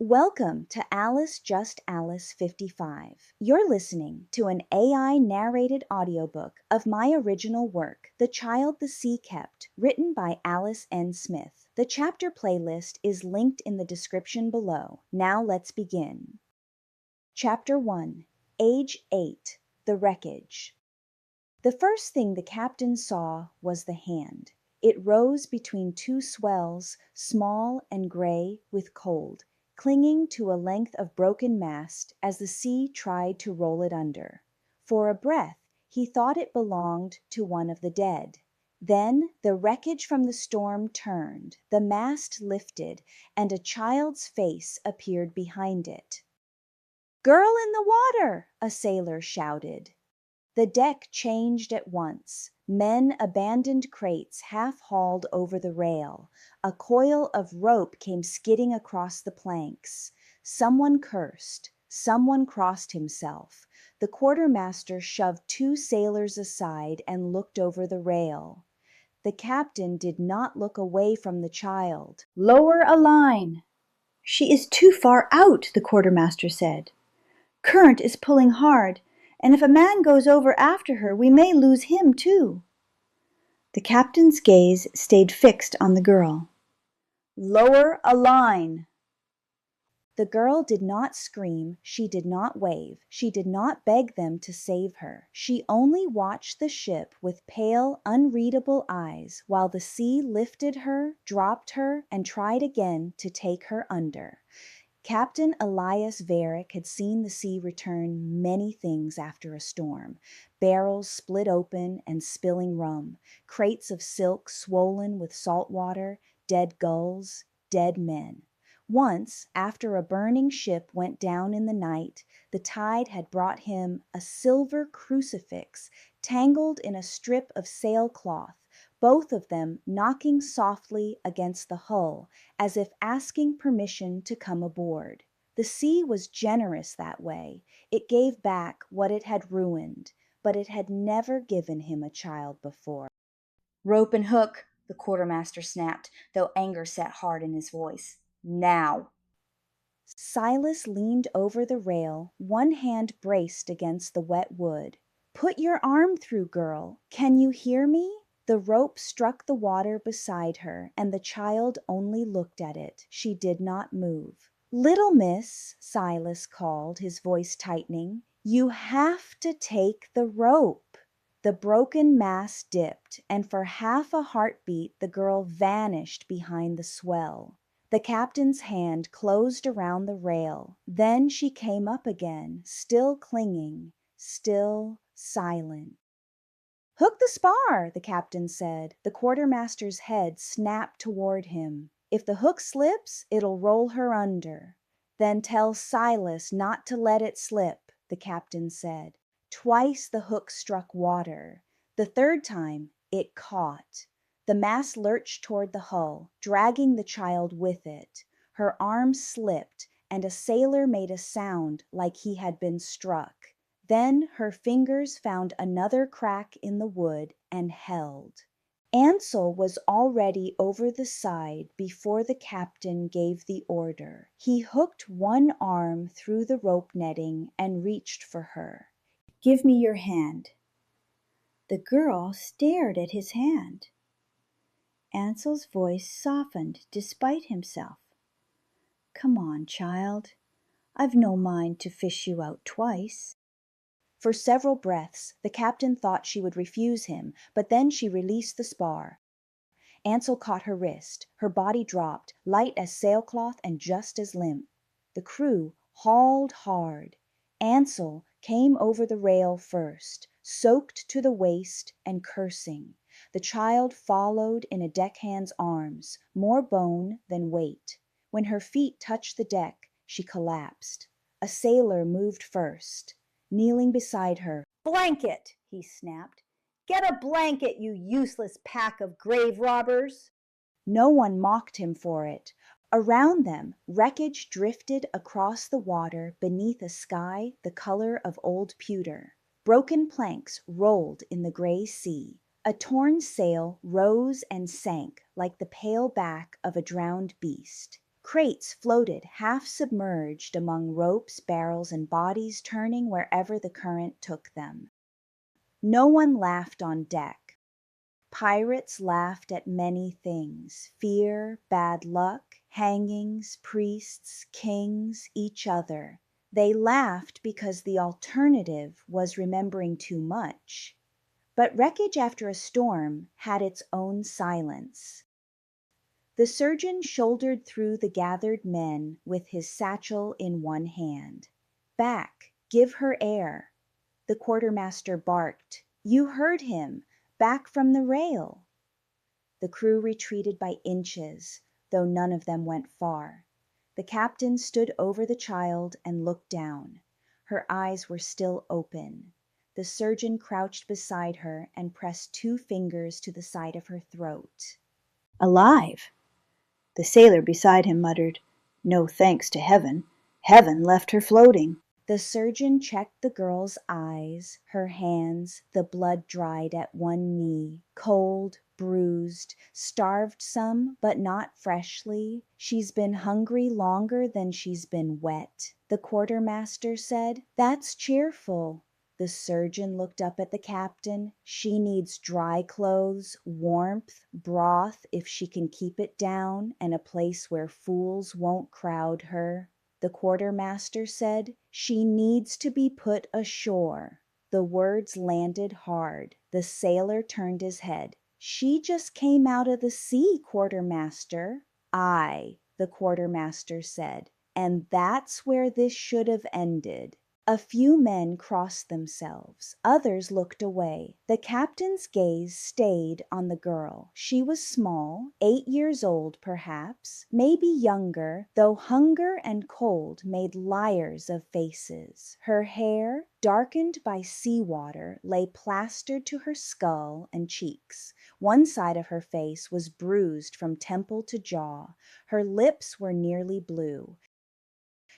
Welcome to Alice Just Alice 55. You're listening to an AI narrated audiobook of my original work, The Child the Sea Kept, written by Alice N. Smith. The chapter playlist is linked in the description below. Now let's begin. Chapter 1, Age 8, The Wreckage. The first thing the captain saw was the hand. It rose between two swells, small and gray with cold, clinging to a length of broken mast as the sea tried to roll it under. For a breath he thought it belonged to one of the dead. Then the wreckage from the storm turned, the mast lifted, and a child's face appeared behind it. "Girl in the water!" a sailor shouted. The deck changed at once. Men abandoned crates half-hauled over the rail. A coil of rope came skidding across the planks. Someone cursed. Someone crossed himself. The quartermaster shoved two sailors aside and looked over the rail. The captain did not look away from the child. "Lower a line." "She is too far out," the quartermaster said. "Current is pulling hard, and if a man goes over after her, we may lose him too." The captain's gaze stayed fixed on the girl. "Lower a line." The girl did not scream, she did not wave, she did not beg them to save her. She only watched the ship with pale, unreadable eyes while the sea lifted her, dropped her, and tried again to take her under. Captain Elias Varick had seen the sea return many things after a storm. Barrels split open and spilling rum, crates of silk swollen with salt water, dead gulls, dead men. Once, after a burning ship went down in the night, the tide had brought him a silver crucifix tangled in a strip of sailcloth, both of them knocking softly against the hull, as if asking permission to come aboard. The sea was generous that way. It gave back what it had ruined, but it had never given him a child before. "Rope and hook," the quartermaster snapped, though anger sat hard in his voice. "Now." Silas leaned over the rail, one hand braced against the wet wood. "Put your arm through, girl. Can you hear me?" The rope struck the water beside her, and the child only looked at it. She did not move. "Little miss," Silas called, his voice tightening, "you have to take the rope." The broken mast dipped, and for half a heartbeat the girl vanished behind the swell. The captain's hand closed around the rail. Then she came up again, still clinging, still silent. "Hook the spar," the captain said. The quartermaster's head snapped toward him. "If the hook slips, it'll roll her under." "Then tell Silas not to let it slip," the captain said. Twice the hook struck water. The third time it caught. The mast lurched toward the hull, dragging the child with it. Her arm slipped, and a sailor made a sound like he had been struck. Then her fingers found another crack in the wood and held. Ansel was already over the side before the captain gave the order. He hooked one arm through the rope netting and reached for her. "Give me your hand." The girl stared at his hand. Ansel's voice softened despite himself. "Come on, child. I've no mind to fish you out twice." For several breaths the captain thought she would refuse him, but then she released the spar. Ansel caught her wrist. Her body dropped, light as sailcloth and just as limp. The crew hauled hard. Ansel came over the rail first, soaked to the waist and cursing. The child followed in a deckhand's arms, more bone than weight. When her feet touched the deck, she collapsed. A sailor moved first. Kneeling beside her, "Blanket!" he snapped. "Get a blanket, you useless pack of grave robbers!" No one mocked him for it. Around them, wreckage drifted across the water beneath a sky the color of old pewter. Broken planks rolled in the gray sea. A torn sail rose and sank like the pale back of a drowned beast. Crates floated half submerged among ropes, barrels, and bodies turning wherever the current took them. No one laughed on deck. Pirates laughed at many things: fear, bad luck, hangings, priests, kings, each other. They laughed because the alternative was remembering too much. But wreckage after a storm had its own silence. The surgeon shouldered through the gathered men with his satchel in one hand. "Back! Give her air!" The quartermaster barked. "You heard him! Back from the rail!" The crew retreated by inches, though none of them went far. The captain stood over the child and looked down. Her eyes were still open. The surgeon crouched beside her and pressed 2 fingers to the side of her throat. Alive! The sailor beside him muttered, "No thanks to heaven. Heaven left her floating." The surgeon checked the girl's eyes, her hands, the blood dried at one knee, cold, bruised, starved some, but not freshly. "She's been hungry longer than she's been wet," the quartermaster said. "That's cheerful." The surgeon looked up at the captain. "She needs dry clothes, warmth, broth if she can keep it down, and a place where fools won't crowd her." The quartermaster said, "She needs to be put ashore." The words landed hard. The sailor turned his head. "She just came out of the sea, quartermaster." "Aye," the quartermaster said, "and that's where this should have ended." A few men crossed themselves. Others looked away. The captain's gaze stayed on the girl. She was small, 8 years old perhaps, maybe younger, though hunger and cold made liars of faces. Her hair, darkened by sea-water, lay plastered to her skull and cheeks. One side of her face was bruised from temple to jaw. Her lips were nearly blue.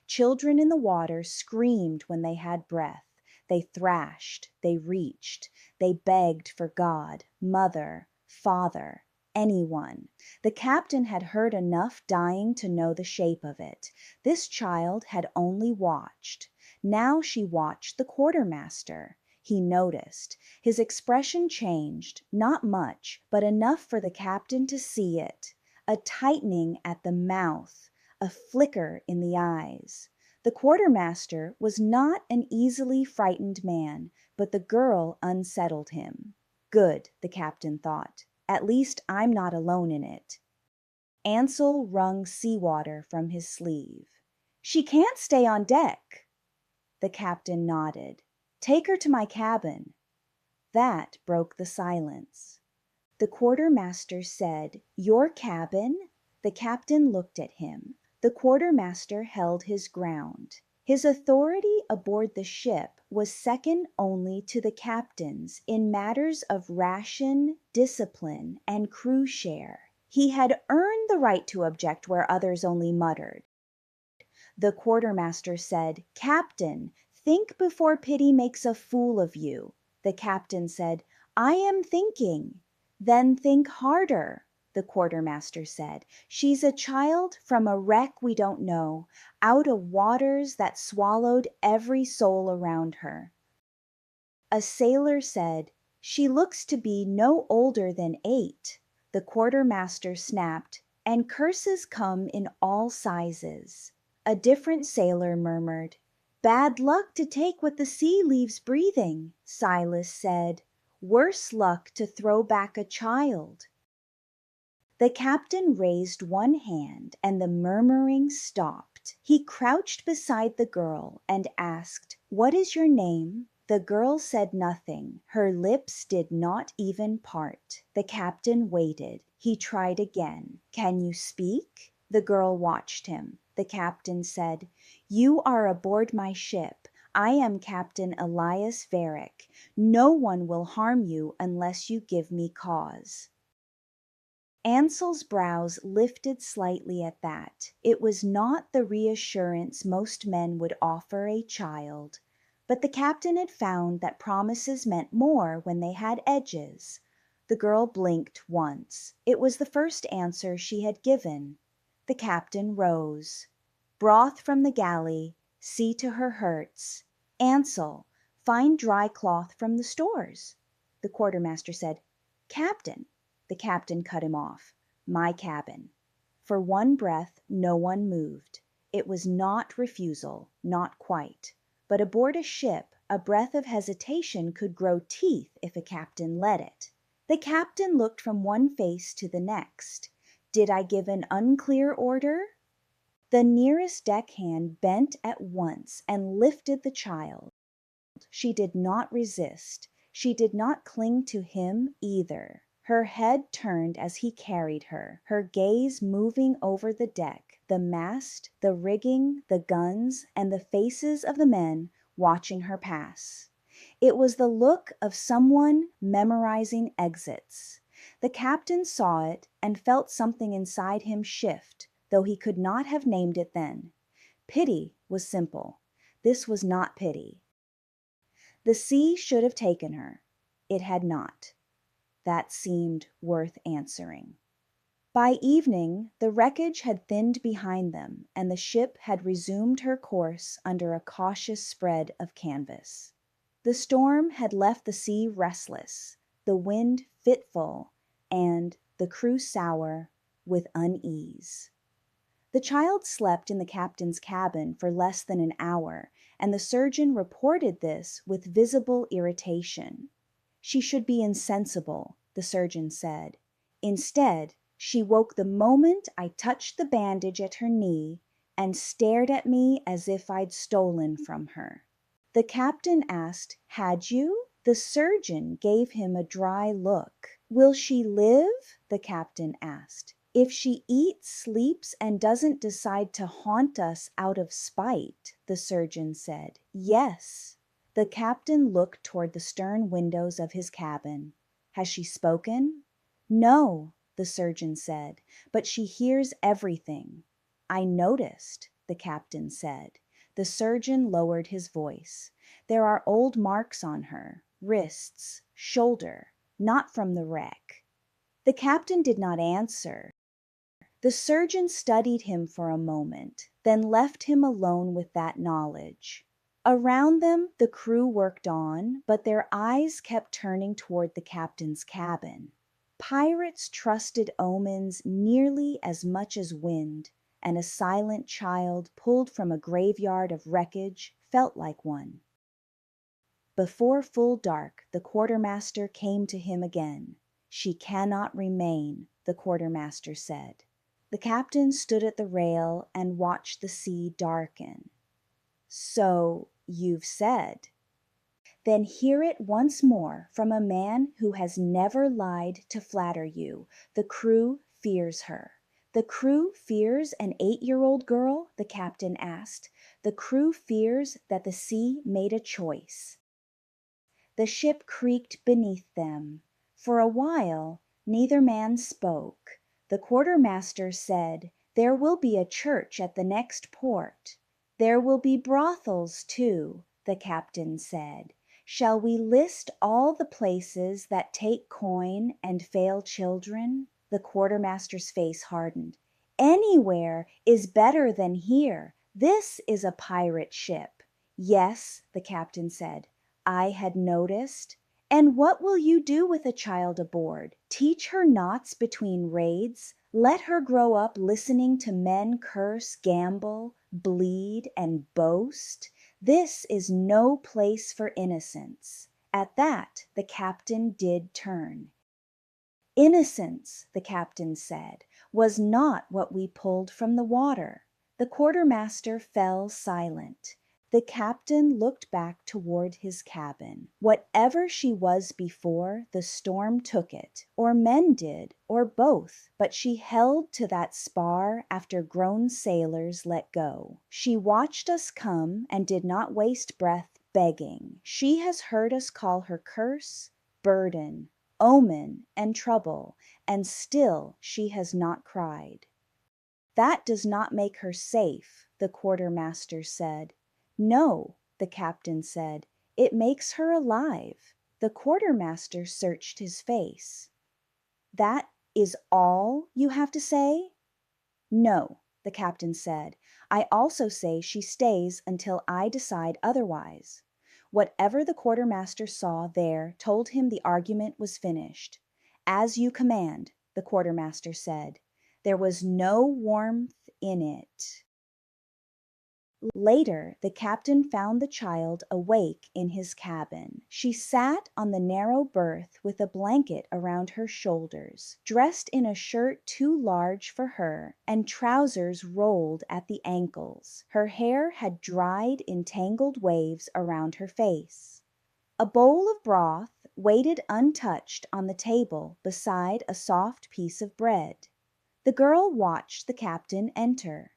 Children in the water screamed when they had breath. They thrashed, they reached, they begged for God, mother, father, anyone. The captain had heard enough dying to know the shape of it. This child had only watched. Now she watched the quartermaster. He noticed. His expression changed, not much, but enough for the captain to see it. A tightening at the mouth, a flicker in the eyes. The quartermaster was not an easily frightened man, but the girl unsettled him. Good, the captain thought. At least I'm not alone in it. Ansel wrung seawater from his sleeve. "She can't stay on deck." The captain nodded. "Take her to my cabin." That broke the silence. The quartermaster said, "Your cabin?" The captain looked at him. The quartermaster held his ground. His authority aboard the ship was second only to the captain's in matters of ration, discipline, and crew share. He had earned the right to object where others only muttered. The quartermaster said, "Captain, think before pity makes a fool of you." The captain said, "I am thinking." "Then think harder," the quartermaster said. "She's a child from a wreck we don't know, out of waters that swallowed every soul around her." A sailor said, "She looks to be no older than 8." The quartermaster snapped, "And curses come in all sizes." A different sailor murmured, "Bad luck to take what the sea leaves breathing." Silas said, "Worse luck to throw back a child." The captain raised one hand and the murmuring stopped. He crouched beside the girl and asked, "What is your name?" The girl said nothing. Her lips did not even part. The captain waited. He tried again. "Can you speak?" The girl watched him. The captain said, "You are aboard my ship. I am Captain Elias Varick. No one will harm you unless you give me cause." Ansel's brows lifted slightly at that. It was not the reassurance most men would offer a child, but the captain had found that promises meant more when they had edges. The girl blinked once. It was the first answer she had given. The captain rose. Broth from the galley, see to her hurts. Ansel, find dry cloth from the stores. The quartermaster said, Captain. The captain cut him off. My cabin. For one breath no one moved. It was not refusal, not quite. But aboard a ship, a breath of hesitation could grow teeth if a captain let it. The captain looked from one face to the next. Did I give an unclear order? The nearest deckhand bent at once and lifted the child. She did not resist. She did not cling to him either. Her head turned as he carried her, her gaze moving over the deck, the mast, the rigging, the guns, and the faces of the men watching her pass. It was the look of someone memorizing exits. The captain saw it and felt something inside him shift, though he could not have named it then. Pity was simple. This was not pity. The sea should have taken her. It had not. That seemed worth answering. By evening, the wreckage had thinned behind them, and the ship had resumed her course under a cautious spread of canvas. The storm had left the sea restless, the wind fitful, and the crew sour with unease. The child slept in the captain's cabin for less than an hour, and the surgeon reported this with visible irritation. She should be insensible, the surgeon said. Instead, she woke the moment I touched the bandage at her knee and stared at me as if I'd stolen from her. The captain asked, Had you? The surgeon gave him a dry look. Will she live? The captain asked. If she eats, sleeps, and doesn't decide to haunt us out of spite, the surgeon said. Yes. The captain looked toward the stern windows of his cabin. Has she spoken? No, the surgeon said, but she hears everything. I noticed, the captain said. The surgeon lowered his voice. There are old marks on her, wrists, shoulder, not from the wreck. The captain did not answer. The surgeon studied him for a moment, then left him alone with that knowledge. Around them the crew worked on, but their eyes kept turning toward the captain's cabin. Pirates trusted omens nearly as much as wind, and a silent child pulled from a graveyard of wreckage felt like one. Before full dark, the quartermaster came to him again. She cannot remain, the quartermaster said. The captain stood at the rail and watched the sea darken. So you've said. Then hear it once more from a man who has never lied to flatter you. The crew fears her. The crew fears an 8-year-old girl? The captain asked. The crew fears that the sea made a choice. The ship creaked beneath them. For a while, neither man spoke. The quartermaster said, There will be a church at the next port. There will be brothels, too, the captain said. Shall we list all the places that take coin and fail children? The quartermaster's face hardened. Anywhere is better than here. This is a pirate ship. Yes, the captain said. I had noticed. And what will you do with a child aboard? Teach her knots between raids? Let her grow up listening to men curse, gamble, bleed, and boast? This is no place for innocence. At that, the captain did turn. Innocence, the captain said, was not what we pulled from the water. The quartermaster fell silent. The captain looked back toward his cabin. Whatever she was before, the storm took it, or men did, or both, but she held to that spar after grown sailors let go. She watched us come and did not waste breath begging. She has heard us call her curse, burden, omen, and trouble, and still she has not cried. That does not make her safe, the quartermaster said. No, the captain said, it makes her alive. The quartermaster searched his face. That is all you have to say? No, the captain said. I also say she stays until I decide otherwise. Whatever the quartermaster saw there told him the argument was finished. As you command, the quartermaster said. There was no warmth in it. Later, the captain found the child awake in his cabin. She sat on the narrow berth with a blanket around her shoulders, dressed in a shirt too large for her and trousers rolled at the ankles. Her hair had dried in tangled waves around her face. A bowl of broth waited untouched on the table beside a soft piece of bread. The girl watched the captain enter.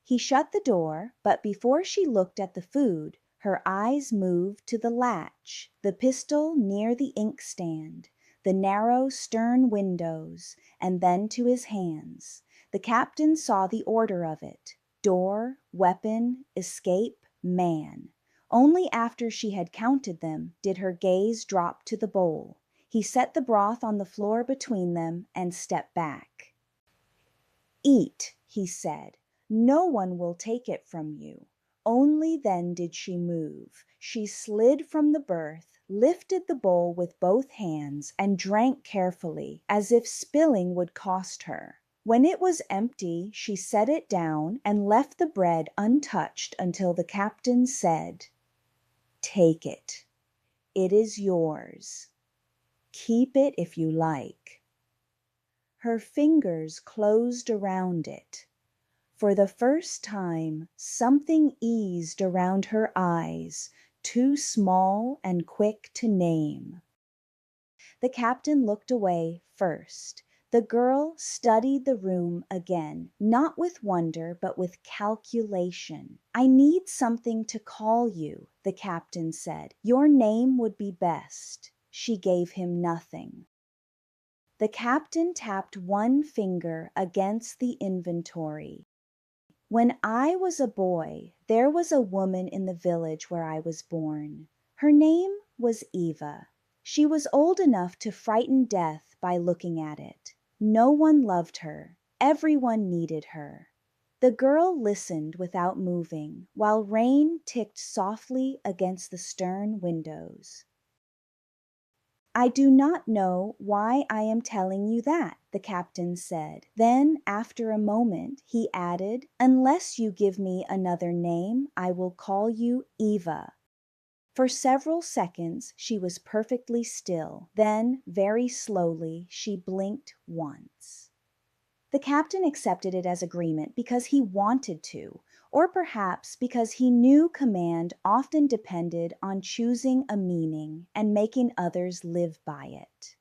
He shut the door, but before she looked at the food, her eyes moved to the latch, the pistol near the inkstand, the narrow stern windows, and then to his hands. The captain saw the order of it: door, weapon, escape, man. Only after she had counted them did her gaze drop to the bowl. He set the broth on the floor between them and stepped back. Eat, he said. No one will take it from you. Only then did she move. She slid from the berth, lifted the bowl with both hands, and drank carefully, as if spilling would cost her. When it was empty, she set it down and left the bread untouched until the captain said, "Take it. It is yours. Keep it if you like." Her fingers closed around it. For the first time, something eased around her eyes, too small and quick to name. The captain looked away first. The girl studied the room again, not with wonder, but with calculation. "I need something to call you," the captain said. "Your name would be best." She gave him nothing. The captain tapped one finger against the inventory. "When I was a boy, there was a woman in the village where I was born. Her name was Eva. She was old enough to frighten death by looking at it. No one loved her. Everyone needed her." The girl listened without moving, while rain ticked softly against the stern windows. "I do not know why I am telling you that," the captain said. Then, after a moment, he added, "Unless you give me another name, I will call you Eva." For several seconds she was perfectly still. Then, very slowly, she blinked once. The captain accepted it as agreement because he wanted to, or perhaps because he knew command often depended on choosing a meaning and making others live by it.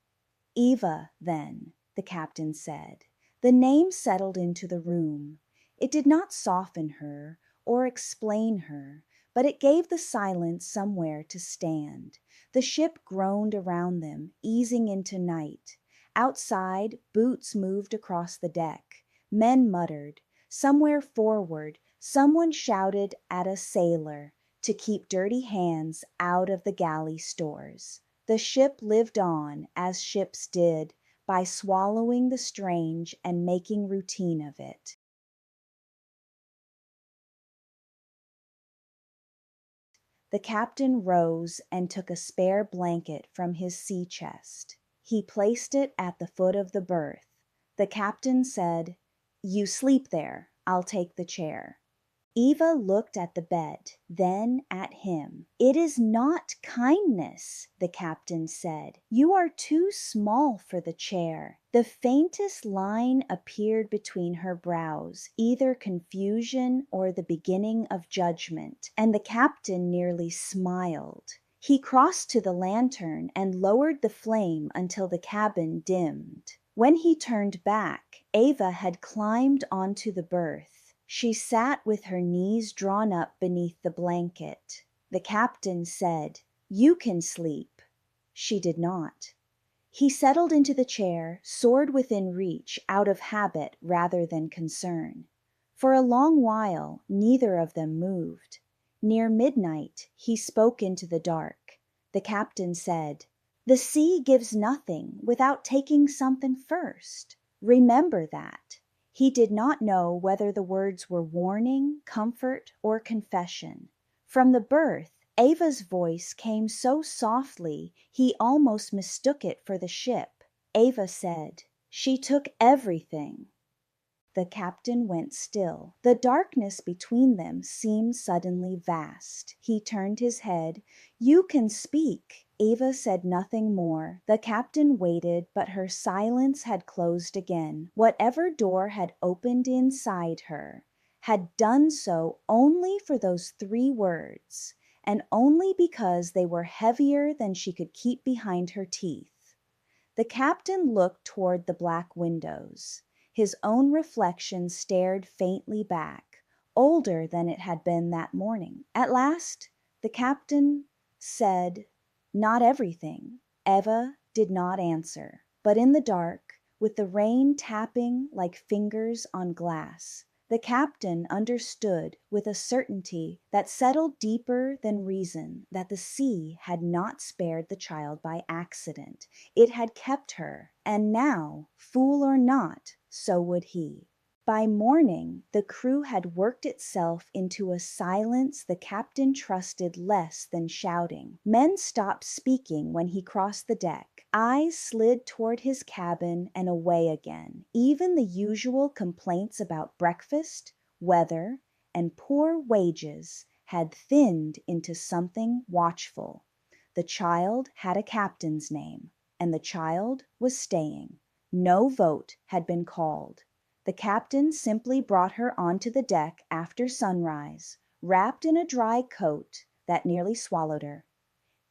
"Eva, then," the captain said. The name settled into the room. It did not soften her or explain her, but it gave the silence somewhere to stand. The ship groaned around them, easing into night. Outside, boots moved across the deck. Men muttered. Somewhere forward, someone shouted at a sailor to keep dirty hands out of the galley stores. The ship lived on, as ships did, by swallowing the strange and making routine of it. The captain rose and took a spare blanket from his sea chest. He placed it at the foot of the berth. The captain said, "You sleep there. I'll take the chair." Eva looked at the bed, then at him. "It is not kindness," the captain said. "You are too small for the chair." The faintest line appeared between her brows, either confusion or the beginning of judgment, and the captain nearly smiled. He crossed to the lantern and lowered the flame until the cabin dimmed. When he turned back, Eva had climbed onto the berth. She sat with her knees drawn up beneath the blanket. The captain said, "You can sleep." She did not. He settled into the chair, sword within reach, out of habit rather than concern. For a long while, neither of them moved. Near midnight, he spoke into the dark. The captain said, "The sea gives nothing without taking something first. Remember that." He did not know whether the words were warning, comfort, or confession. From the berth, Ava's voice came so softly he almost mistook it for the ship. Ava said, "She took everything." The captain went still. The darkness between them seemed suddenly vast. He turned his head. "You can speak." Ava said nothing more. The captain waited, but her silence had closed again. Whatever door had opened inside her had done so only for those 3 words, and only because they were heavier than she could keep behind her teeth. The captain looked toward the black windows. His own reflection stared faintly back, older than it had been that morning. At last the captain said, "Not everything." Eva did not answer, but in the dark, with the rain tapping like fingers on glass, the captain understood with a certainty that settled deeper than reason that the sea had not spared the child by accident. It had kept her, and now, fool or not, so would he. By morning, the crew had worked itself into a silence the captain trusted less than shouting. Men stopped speaking when he crossed the deck. Eyes slid toward his cabin and away again. Even the usual complaints about breakfast, weather, and poor wages had thinned into something watchful. The child had a captain's name, and the child was staying. No vote had been called. The captain simply brought her onto the deck after sunrise, wrapped in a dry coat that nearly swallowed her,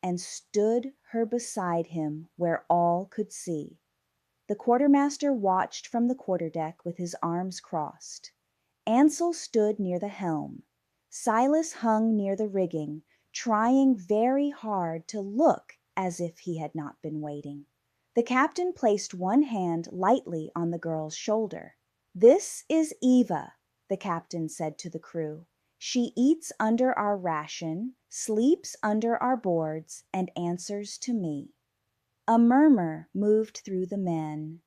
and stood her beside him where all could see. The quartermaster watched from the quarterdeck with his arms crossed. Ansel stood near the helm. Silas hung near the rigging, trying very hard to look as if he had not been waiting. The captain placed one hand lightly on the girl's shoulder. "This is Eva," the captain said to the crew. "She eats under our ration, sleeps under our boards, and answers to me." A murmur moved through the men.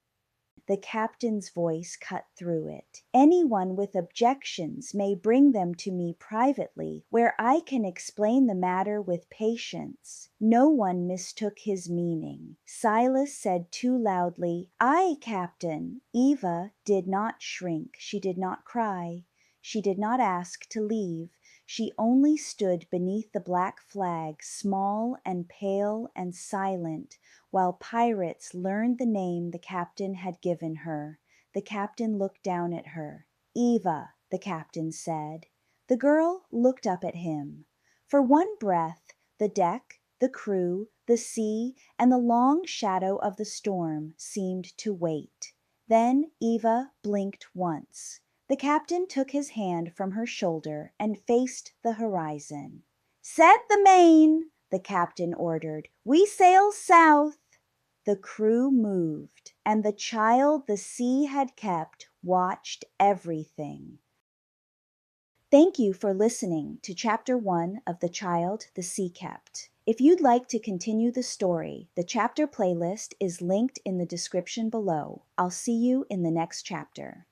The captain's voice cut through it. "Anyone with objections may bring them to me privately, where I can explain the matter with patience." No one mistook his meaning. Silas said too loudly, "Aye, Captain." Eva did not shrink. She did not cry. She did not ask to leave. She only stood beneath the black flag, small and pale and silent, while pirates learned the name the captain had given her. The captain looked down at her. "Eva," the captain said. The girl looked up at him. For one breath, the deck, the crew, the sea, and the long shadow of the storm seemed to wait. Then Eva blinked once. The captain took his hand from her shoulder and faced the horizon. "Set the main," the captain ordered. "We sail south." The crew moved, and the child the sea had kept watched everything. Thank you for listening to Chapter 1 of The Child the Sea Kept. If you'd like to continue the story, the chapter playlist is linked in the description below. I'll see you in the next chapter.